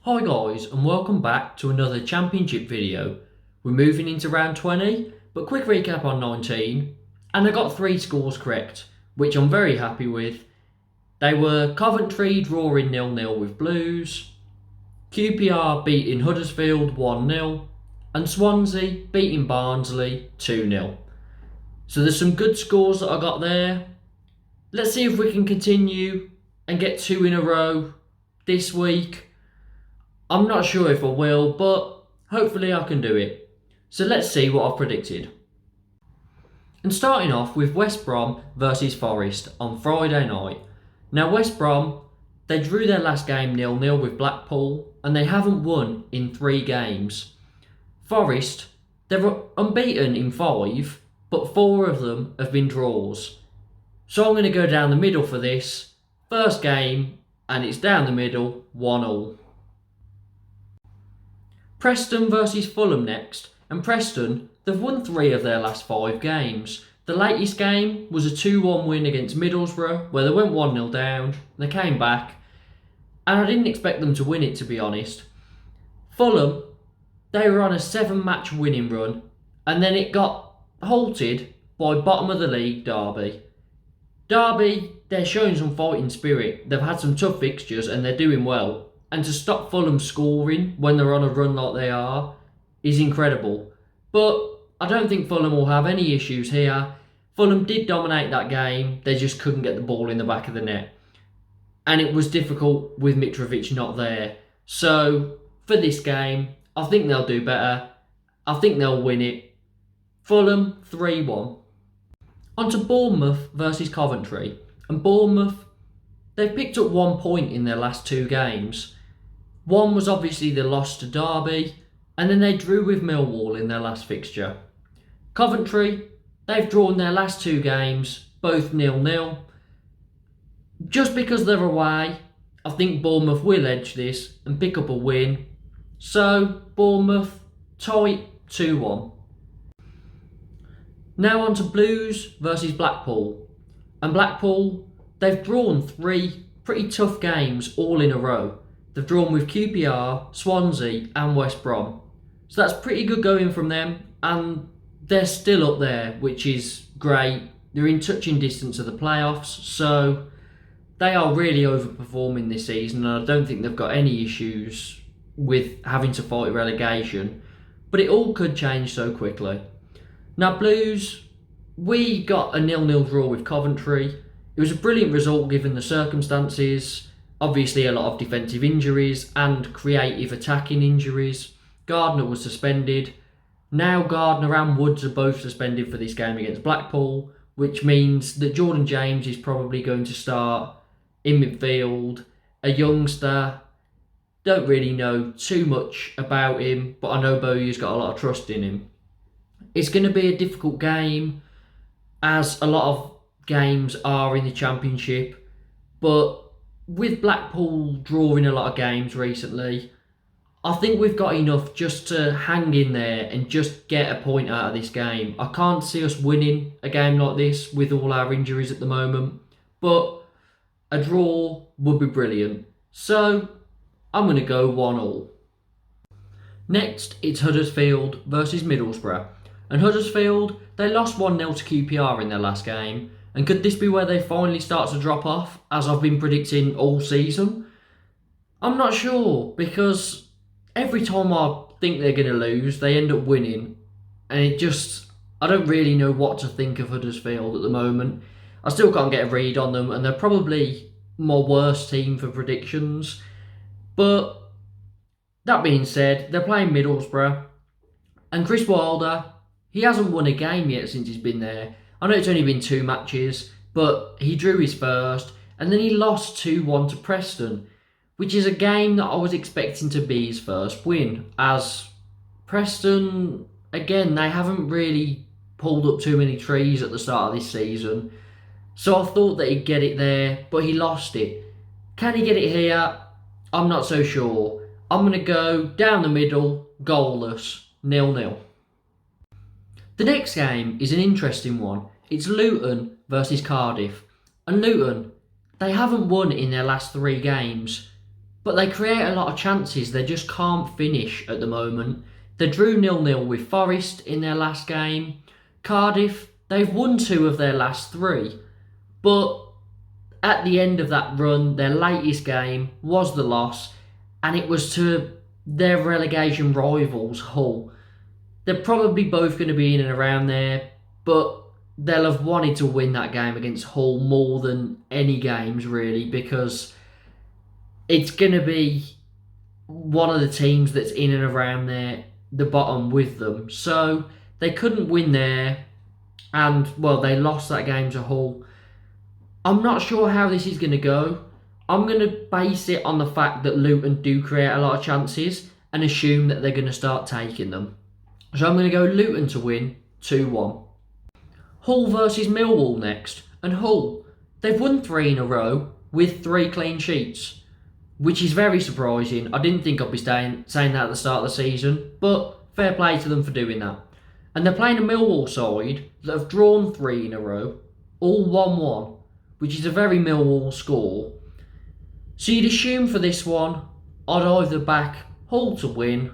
Hi guys, and welcome back to another championship video. We're moving into round 20, but quick recap on 19, and I got 3 scores correct, which I'm very happy with. They were Coventry drawing 0-0 with Blues, QPR beating Huddersfield 1-0, and Swansea beating Barnsley 2-0. So there's some good scores that I got there. Let's see if we can continue and get 2 in a row this week. I'm not sure if I will, but hopefully I can do it. So let's see what I've predicted. And starting off with West Brom versus Forest on Friday night. Now West Brom, they drew their last game 0-0 with Blackpool and they haven't won in 3 games. Forest, they're unbeaten in 5, but 4 of them have been draws. So I'm going to go down the middle for this. First game, and it's down the middle, 1-1. Preston versus Fulham next, and Preston, they've won 3 of their last 5 games. The latest game was a 2-1 win against Middlesbrough, where they went 1-0 down, they came back, and I didn't expect them to win it, to be honest. Fulham, they were on a 7-match winning run, and then it got halted by bottom of the league Derby. Derby, they're showing some fighting spirit, they've had some tough fixtures and they're doing well. And to stop Fulham scoring when they're on a run like they are is incredible. But I don't think Fulham will have any issues here. Fulham did dominate that game. They just couldn't get the ball in the back of the net. And it was difficult with Mitrovic not there. So for this game, I think they'll do better. I think they'll win it. Fulham 3-1. On to Bournemouth versus Coventry. And Bournemouth, they've picked up 1 point in their last 2 games. One was obviously the loss to Derby, and then they drew with Millwall in their last fixture. Coventry, they've drawn their last 2 games, both 0-0. Just because they're away, I think Bournemouth will edge this and pick up a win. So, Bournemouth, tight 2-1. Now on to Blues versus Blackpool. And Blackpool, they've drawn 3 pretty tough games all in a row. They've drawn with QPR, Swansea and West Brom. So that's pretty good going from them, and they're still up there, which is great. They're in touching distance of the playoffs, so they are really overperforming this season, and I don't think they've got any issues with having to fight relegation. But it all could change so quickly. Now Blues, we got a 0-0 draw with Coventry. It was a brilliant result given the circumstances. Obviously a lot of defensive injuries and creative attacking injuries. Gardner was suspended. Now Gardner and Woods are both suspended for this game against Blackpool, which means that Jordan James is probably going to start in midfield. A youngster, don't really know too much about him, but I know Bowyer's got a lot of trust in him. It's going to be a difficult game, as a lot of games are in the Championship, but with Blackpool drawing a lot of games recently, I think we've got enough just to hang in there and just get a point out of this game. I can't see us winning a game like this with all our injuries at the moment, but a draw would be brilliant. So I'm going to go 1-1. Next, it's Huddersfield versus Middlesbrough. And Huddersfield, they lost 1-0 to QPR in their last game. And could this be where they finally start to drop off, as I've been predicting all season? I'm not sure, because every time I think they're going to lose, they end up winning. And I don't really know what to think of Huddersfield at the moment. I still can't get a read on them, and they're probably my worst team for predictions. But that being said, they're playing Middlesbrough. And Chris Wilder, he hasn't won a game yet since he's been there. I know it's only been 2 matches, but he drew his first, and then he lost 2-1 to Preston, which is a game that I was expecting to be his first win, as Preston, again, they haven't really pulled up too many trees at the start of this season, so I thought that he'd get it there, but he lost it. Can he get it here? I'm not so sure. I'm going to go down the middle, goalless, 0-0. The next game is an interesting one. It's Luton versus Cardiff. And Luton, they haven't won in their last 3 games. but they create a lot of chances. They just can't finish at the moment. They drew 0-0 with Forest in their last game. Cardiff, they've won 2 of their last 3. But at the end of that run, their latest game was the loss, and it was to their relegation rivals, Hull. They're probably both going to be in and around there, but they'll have wanted to win that game against Hull more than any games, really, because it's going to be one of the teams that's in and around there, the bottom with them. So they couldn't win there, and, well, they lost that game to Hull. I'm not sure how this is going to go. I'm going to base it on the fact that Luton do create a lot of chances and assume that they're going to start taking them. So I'm going to go Luton to win 2-1. Hull versus Millwall next. And Hull, they've won 3 in a row with 3 clean sheets, which is very surprising. I didn't think I'd be saying that at the start of the season, but fair play to them for doing that. And they're playing a Millwall side that have drawn 3 in a row, all 1-1, which is a very Millwall score. So you'd assume for this one, I'd either back Hull to win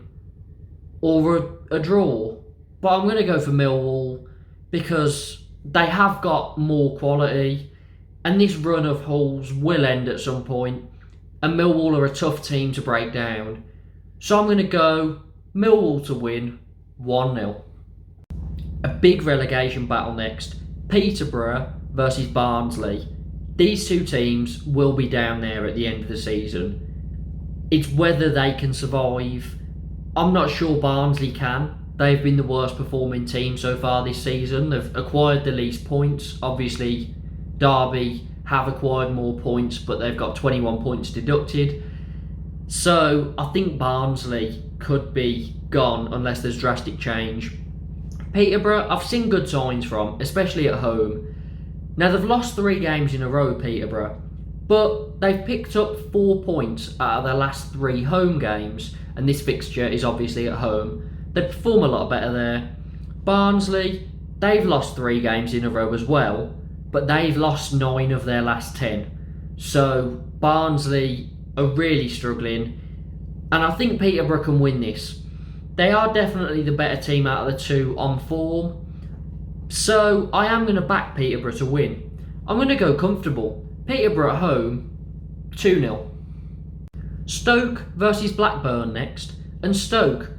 or a draw. But I'm going to go for Millwall because they have got more quality, and this run of Hull's will end at some point, and Millwall are a tough team to break down. So I'm going to go Millwall to win 1-0. A big relegation battle next. Peterborough versus Barnsley. These 2 teams will be down there at the end of the season. It's whether they can survive. I'm not sure Barnsley can. They've been the worst performing team so far this season. They've acquired the least points. Obviously, Derby have acquired more points, but they've got 21 points deducted. So I think Barnsley could be gone unless there's drastic change. Peterborough, I've seen good signs from, especially at home. Now, they've lost 3 games in a row, Peterborough, but they've picked up 4 points out of their last 3 home games, and this fixture is obviously at home. They perform a lot better there. Barnsley, they've lost 3 games in a row as well, but they've lost 9 of their last 10. So Barnsley are really struggling, and I think Peterborough can win this. They are definitely the better team out of the 2 on form. So I am going to back Peterborough to win. I'm going to go comfortable. Peterborough at home, 2-0. Stoke versus Blackburn next. And Stoke,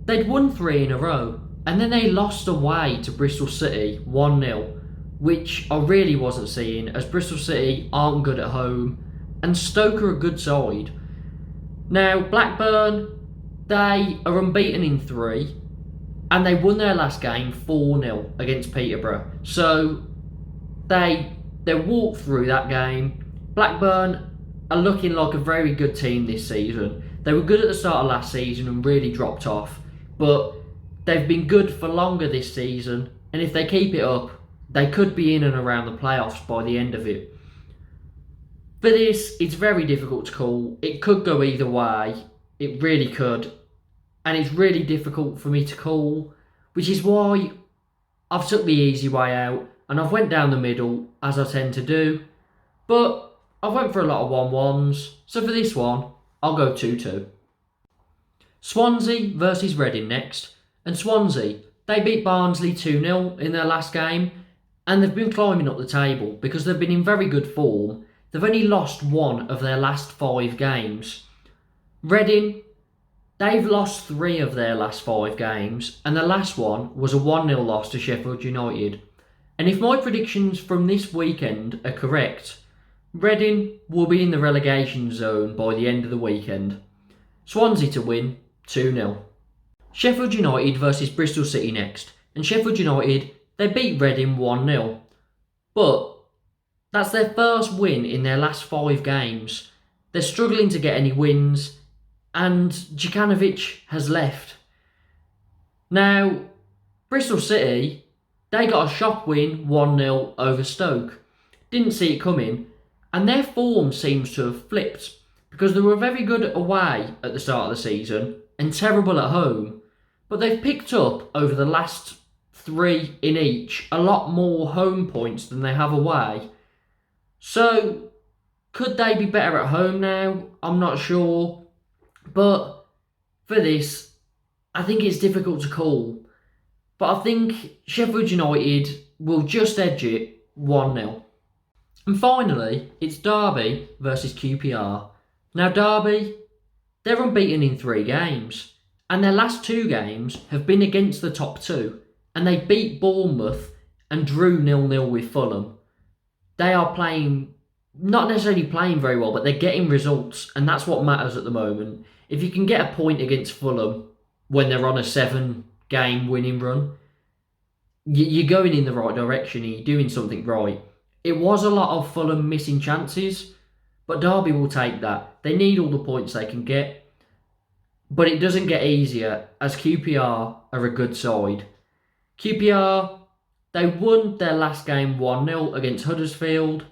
they'd won 3 in a row, and then they lost away to Bristol City 1-0, which I really wasn't seeing, as Bristol City aren't good at home, and Stoke are a good side. Now, Blackburn, they are unbeaten in 3, and they won their last game 4-0 against Peterborough. So they walked through that game. Blackburn are looking like a very good team this season. They were good at the start of last season and really dropped off, but they've been good for longer this season, and if they keep it up, they could be in and around the playoffs by the end of it. For this, it's very difficult to call. It could go either way. It really could. And it's really difficult for me to call, which is why I've took the easy way out and I've went down the middle, as I tend to do. But I've went for a lot of 1-1s, so for this one, I'll go 2-2. Swansea versus Reading next. And Swansea, they beat Barnsley 2-0 in their last game, and they've been climbing up the table because they've been in very good form. They've only lost 1 of their last 5 games. Reading, they've lost 3 of their last 5 games, and the last one was a 1-0 loss to Sheffield United. And if my predictions from this weekend are correct, Reading will be in the relegation zone by the end of the weekend. Swansea to win 2-0. Sheffield United versus Bristol City next. And Sheffield United, they beat Reading 1-0. But that's their first win in their last 5 games. They're struggling to get any wins, and Djukanovic has left. Now, Bristol City, they got a shock win 1-0 over Stoke. Didn't see it coming, and their form seems to have flipped because they were very good away at the start of the season and terrible at home, but they've picked up over the last 3 in each a lot more home points than they have away. So Could they be better at home now? I'm not sure. But for this, I think it's difficult to call. But I think Sheffield United will just edge it 1-0. And finally, it's Derby versus QPR. Now Derby, they're unbeaten in 3 games. And their last 2 games have been against the top 2. And they beat Bournemouth and drew 0-0 with Fulham. They are playing, not necessarily playing very well, but they're getting results. And that's what matters at the moment. If you can get a point against Fulham when they're on a 7-game winning run, you're going in the right direction and you're doing something right. It was a lot of Fulham missing chances, but Derby will take that. They need all the points they can get. But it doesn't get easier as QPR are a good side. QPR, they won their last game 1-0 against Huddersfield.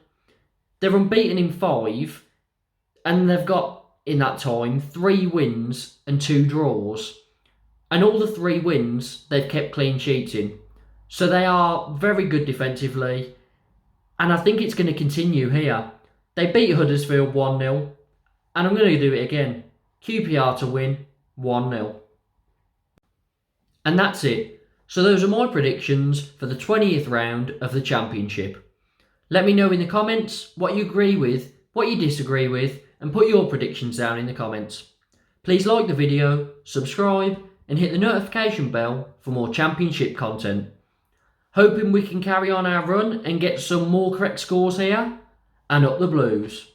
They're unbeaten in 5, and they've got, in that time, 3 wins and 2 draws. And all the 3 wins, they've kept clean sheets in. So they are very good defensively, and I think it's going to continue here. They beat Huddersfield 1-0, and I'm going to do it again. QPR to win 1-0. And that's it. So those are my predictions for the 20th round of the Championship. Let me know in the comments what you agree with, what you disagree with, and put your predictions down in the comments. Please like the video, subscribe, and hit the notification bell for more Championship content. Hoping we can carry on our run and get some more correct scores here, and up the Blues.